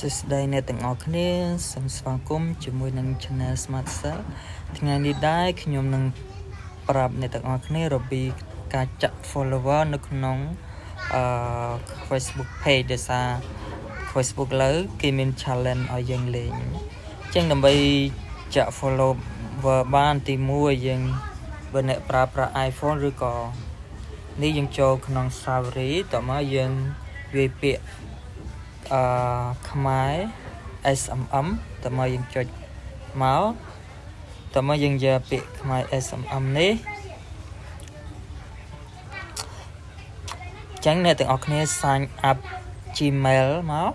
សួស្តីអ្នកទាំងអស់គ្នាសូមស្វាគមន៍ជាមួយនឹង Channel Smart Cell ថ្ងៃនេះដែរខ្ញុំនឹងប្រាប់អ្នកទាំងអស់គ្នារបៀបការចាក់ follower នៅក្នុងFacebook page ដែលសារ Facebook លើគេមាន challenge ឲ្យយើងលេងអញ្ចឹងដើម្បីចាក់ follower បានទី1យើងបើអ្នកប្រើប្រាស់ iPhone ឬក៏នេះយើងចូលក្នុង Safari តមកយើងវាយពាក្យខ្មែរ SMM តមកយើងចុចមកតមកយើងយកពាក្យខ្មែរ SMM នេះចឹងអ្នកទាំងអស់គ្នា sign up Gmail មក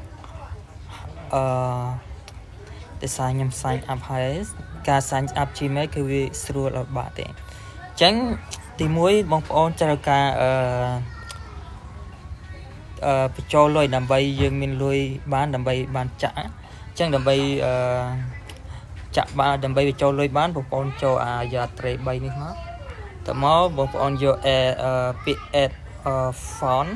តែសារខ្ញុំ sign up ហើយការ sign up Gmail គឺវាស្រួលអត់បាក់ទេចឹងទី1បងប្អូនត្រូវការបញ្ចូលលុយដើម្បីយើងមានលុយបានដើម្បីបានចាក់អញ្ចឹងដើម្បីចាក់បានដើម្បីបញ្ចូលលុយបានបងប្អូនចូលអាយ៉ាត្រេ3នេះមកតមកបងប្អូនយកពាក្យ add font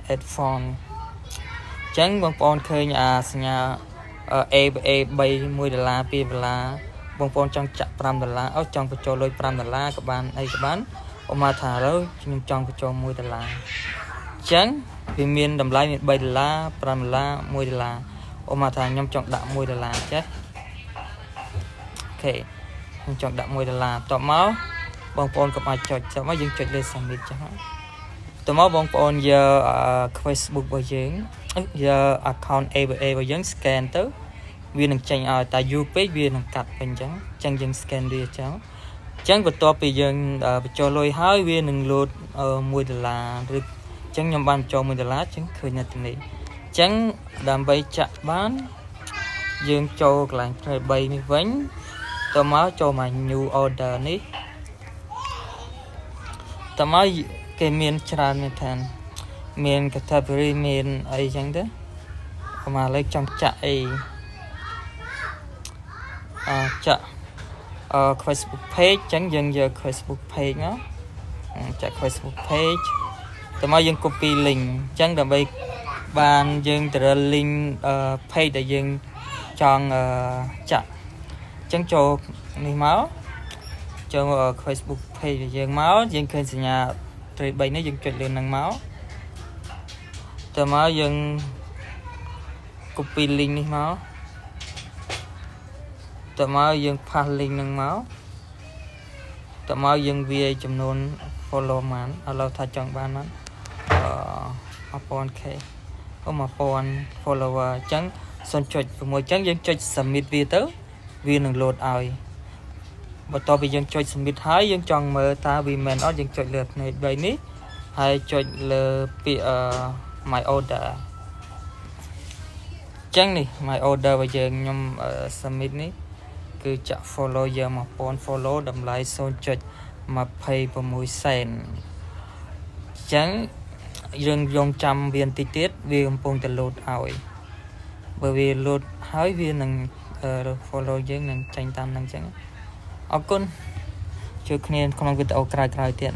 អញ្ចឹងបងប្អូនឃើញអាសញ្ញា ABA 3 $1 $2 បងប្អូនចង់ចាក់$5ចង់បញ្ចូលលុយ$5ក៏បានអីក៏បានឧមាថាឥឡូវខ្ញុំចង់បញ្ចូល$1អញ្ចឹងវាមានតម្លៃមាន$3 $5 $1ឧមាថាខ្ញុំចង់ដាក់$1ចេះអូខេខ្ញុំចង់ដាក់$1តបមកបងប្អូនកុំអាចចុចតបមកយើងចុចលើ submit ចុះតបមកបងប្អូនយក Facebook របស់យើងយក account ABA របស់យើង scan ទៅវានឹងចេញឲ្យតែយូរពេកវានឹងកាត់ពេញអញ្ចឹងយើង scan វាអញ្ចឹងបន្ទាប់ពីយើងបញ្ចូលលុយហើយវានឹង load $1 ឬអញ្ចឹងខ្ញុំបានបញ្ចូល$1អញ្ចឹងឃើញនៅទីនេះអញ្ចឹងដើម្បីចាក់បានយើងចូលកន្លែងផ្នែក3នេះវិញតមកចូលមក new order នេះតមកគេមានច្រើនមែនថែមមាន category មានអីចឹងទៅមកលើចង់ចាក់អីចាក់Facebook page ចឹងយើងយក Facebook page មកចាក់ Facebook page តមកយើង copy link ចឹងដើម្បីបានយើងទៅ link page ដែលយើងចង់ចាក់ចឹងចូលនេះមកចូល Facebook page របស់យើងមកយើងឃើញសញ្ញាត្រី3នេះយើងចុចលើនឹងមកតមកយើង copy link នេះមកតមកយើង paste link នឹងមកតមកយើងវាយចំនួន follow បានឥឡូវថាចង់បានហ្នឹង1000k 1000 follower អញ្ចឹង0.6អញ្ចឹងយើងចុច submit វាទៅវានឹង load ឲ្យបន្ទាប់ពីយើងចុច submit ហើយយើងចង់មើលតើវាមែនអត់យើងចុចលើផ្នែក3នេះហើយចុចលើពាក្យmy order អញ្ចឹងនេះ my order របស់យើងខ្ញុំ submit នេះគឺចាក់ follow យើង1000 follow តម្លៃ 0.26 សេនអញ្ចឹងយើងយងចាំវាបន្តិចទៀតវាកំពុងតែ load ឲ្យបើវា load ហើយវានឹង follow យើងនឹងចេញតាមនឹងអញ្ចឹងអរគុណជួបគ្នាក្នុងវីដេអូក្រោយៗទៀត